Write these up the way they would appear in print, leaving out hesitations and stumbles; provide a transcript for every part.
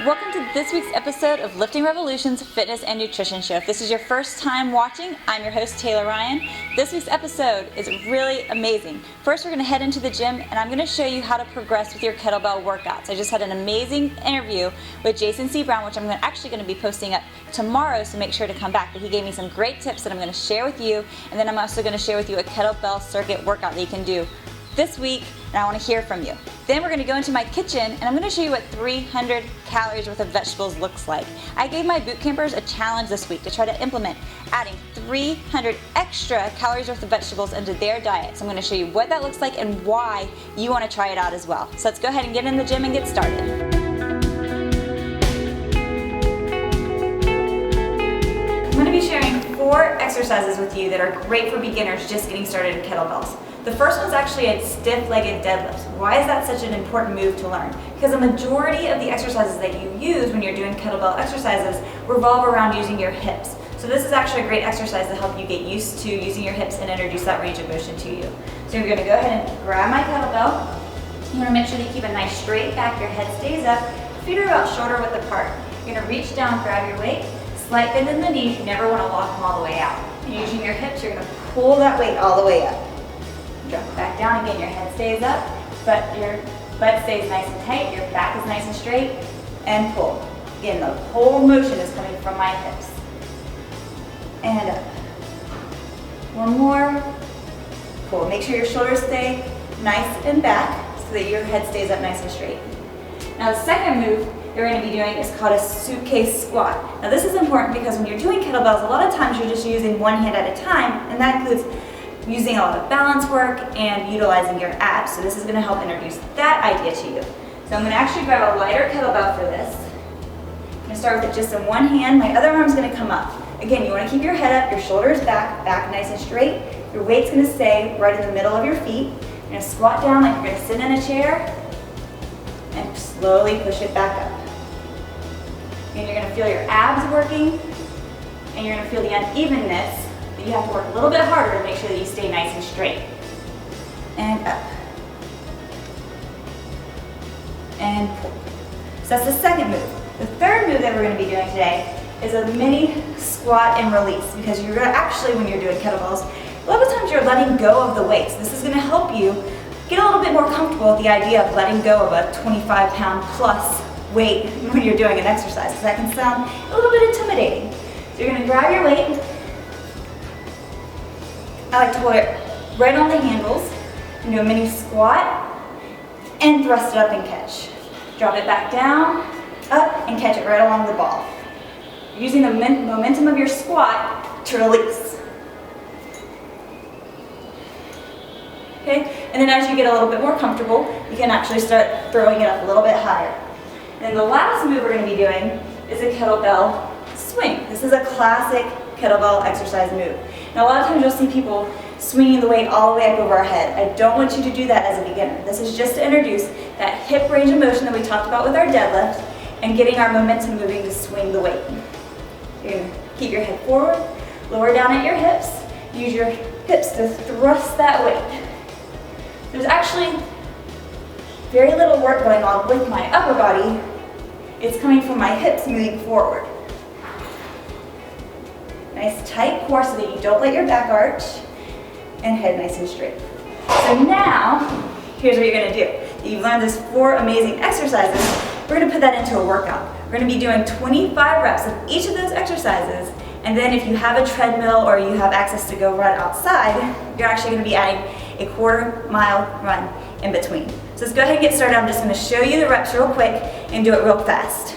Welcome to this week's episode of Lifting Revolution's Fitness and Nutrition Show. If this is your first time watching, I'm your host, Taylor Ryan. This week's episode is really amazing. First, we're going to head into the gym, and I'm going to show you how to progress with your kettlebell workouts. I just had an amazing interview with Jason C. Brown, which I'm actually going to be posting up tomorrow, so make sure to come back. But he gave me some great tips that I'm going to share with you, and then I'm also going to share with you a kettlebell circuit workout that you can do this week, and I want to hear from you. Then we're going to go into my kitchen, and I'm going to show you what 300 calories worth of vegetables looks like. I gave my boot campers a challenge this week to try to implement adding 300 extra calories worth of vegetables into their diet. So I'm going to show you what that looks like and why you want to try it out as well. So let's go ahead and get in the gym and get started. I'm going to be sharing 4 exercises with you that are great for beginners just getting started in kettlebells. The first one's actually a stiff-legged deadlift. Why is that such an important move to learn? Because the majority of the exercises that you use when you're doing kettlebell exercises revolve around using your hips. So this is actually a great exercise to help you get used to using your hips and introduce that range of motion to you. So you're going to go ahead and grab my kettlebell. You want to make sure that you keep a nice straight back, your head stays up, feet are about shoulder width apart. You're going to reach down, grab your weight, slight bend in the knees. You never want to lock them all the way out. And using your hips, you're going to pull that weight all the way up. Drop it back down again, your head stays up, but your butt stays nice and tight, your back is nice and straight, and pull. Again, the whole motion is coming from my hips. And up. One more. Pull. Make sure your shoulders stay nice and back so that your head stays up nice and straight. Now the second move you're going to be doing is called a suitcase squat. Now this is important because when you're doing kettlebells, a lot of times you're just using one hand at a time, and that includes using a lot of balance work and utilizing your abs. So this is going to help introduce that idea to you. So I'm going to actually grab a lighter kettlebell for this. I'm going to start with it just in one hand. My other arm's going to come up. Again, you want to keep your head up, your shoulders back, back nice and straight. Your weight's going to stay right in the middle of your feet. You're going to squat down like you're going to sit in a chair and slowly push it back up. And you're going to feel your abs working, and you're going to feel the unevenness. You have to work a little bit harder to make sure that you stay nice and straight. And up. And pull. So that's the second move. The third move that we're going to be doing today is a mini squat and release, because you're going to actually, when you're doing kettlebells, a lot of times you're letting go of the weights. This is going to help you get a little bit more comfortable with the idea of letting go of a 25-pound plus weight when you're doing an exercise, because that can sound a little bit intimidating. So you're going to grab your weight. I like to hold it right on the handles and do a mini squat and thrust it up and catch. Drop it back down, up, and catch it right along the ball. Using the momentum of your squat to release. Okay, and then as you get a little bit more comfortable, you can actually start throwing it up a little bit higher. And the last move we're going to be doing is a kettlebell swing. This is a classic kettlebell exercise move. Now a lot of times you'll see people swinging the weight all the way up over our head. I don't want you to do that as a beginner. This is just to introduce that hip range of motion that we talked about with our deadlift and getting our momentum moving to swing the weight. You're going to keep your head forward, lower down at your hips, use your hips to thrust that weight. There's actually very little work going on with my upper body. It's coming from my hips moving forward. Nice tight core so that you don't let your back arch, and head nice and straight. So now, here's what you're going to do. You've learned these 4 amazing exercises. We're going to put that into a workout. We're going to be doing 25 reps of each of those exercises, and then if you have a treadmill or you have access to go run outside, you're actually going to be adding a quarter-mile run in between. So let's go ahead and get started. I'm just going to show you the reps real quick and do it real fast.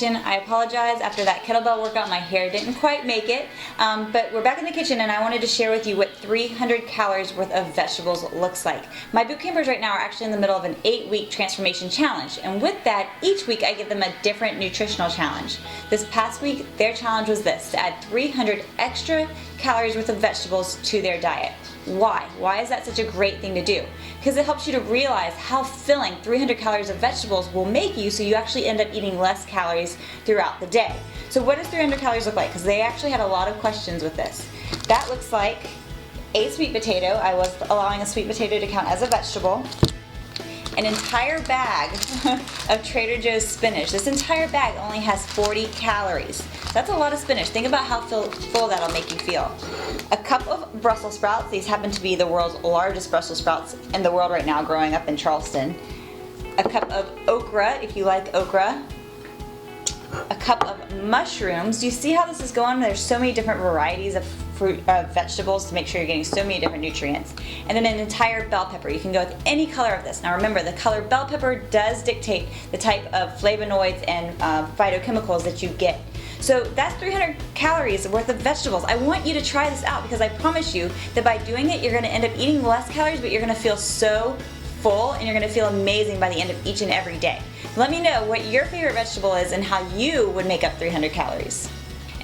kitchen. I apologize, after that kettlebell workout my hair didn't quite make it, but we're back in the kitchen and I wanted to share with you what 300 calories worth of vegetables looks like. My boot campers right now are actually in the middle of an 8-week transformation challenge, and with that, each week I give them a different nutritional challenge. This past week, their challenge was this: to add 300 extra calories worth of vegetables to their diet. Why? Why is that such a great thing to do? Because it helps you to realize how filling 300 calories of vegetables will make you, so you actually end up eating less calories throughout the day. So what does 300 calories look like? Because they actually had a lot of questions with this. That looks like a sweet potato. I was allowing a sweet potato to count as a vegetable. An entire bag of Trader Joe's spinach. This entire bag only has 40 calories. That's a lot of spinach. Think about how full that'll make you feel. A cup of Brussels sprouts. These happen to be the world's largest Brussels sprouts in the world right now, growing up in Charleston. A cup of okra, if you like okra. A cup of mushrooms. Do you see how this is going? There's so many different varieties of vegetables to make sure you're getting so many different nutrients. And then an entire bell pepper. You can go with any color of this. Now remember, the color bell pepper does dictate the type of flavonoids and phytochemicals that you get. So that's 300 calories worth of vegetables. I want you to try this out because I promise you that by doing it, you're going to end up eating less calories, but you're going to feel so full and you're going to feel amazing by the end of each and every day. Let me know what your favorite vegetable is and how you would make up 300 calories.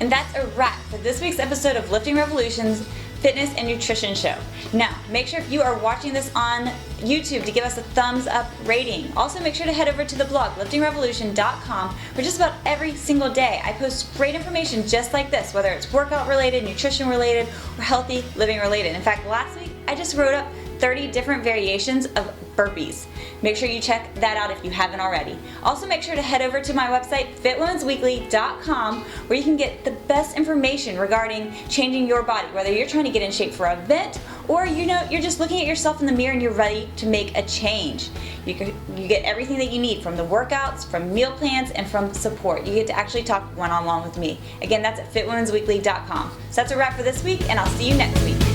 And that's a wrap for this week's episode of Lifting Revolution's Fitness and Nutrition Show. Now, make sure if you are watching this on YouTube to give us a thumbs up rating. Also, make sure to head over to the blog, liftingrevolution.com, where just about every single day I post great information just like this, whether it's workout related, nutrition related, or healthy living related. In fact, last week I just wrote up 30 different variations of burpees. Make sure you check that out if you haven't already. Also, make sure to head over to my website, fitwomensweekly.com, where you can get the best information regarding changing your body, whether you're trying to get in shape for an event or you're just looking at yourself in the mirror and you're ready to make a change. You get everything that you need, from the workouts, from meal plans, and from support. You get to actually talk one-on-one with me. Again, that's at fitwomensweekly.com. So that's a wrap for this week, and I'll see you next week.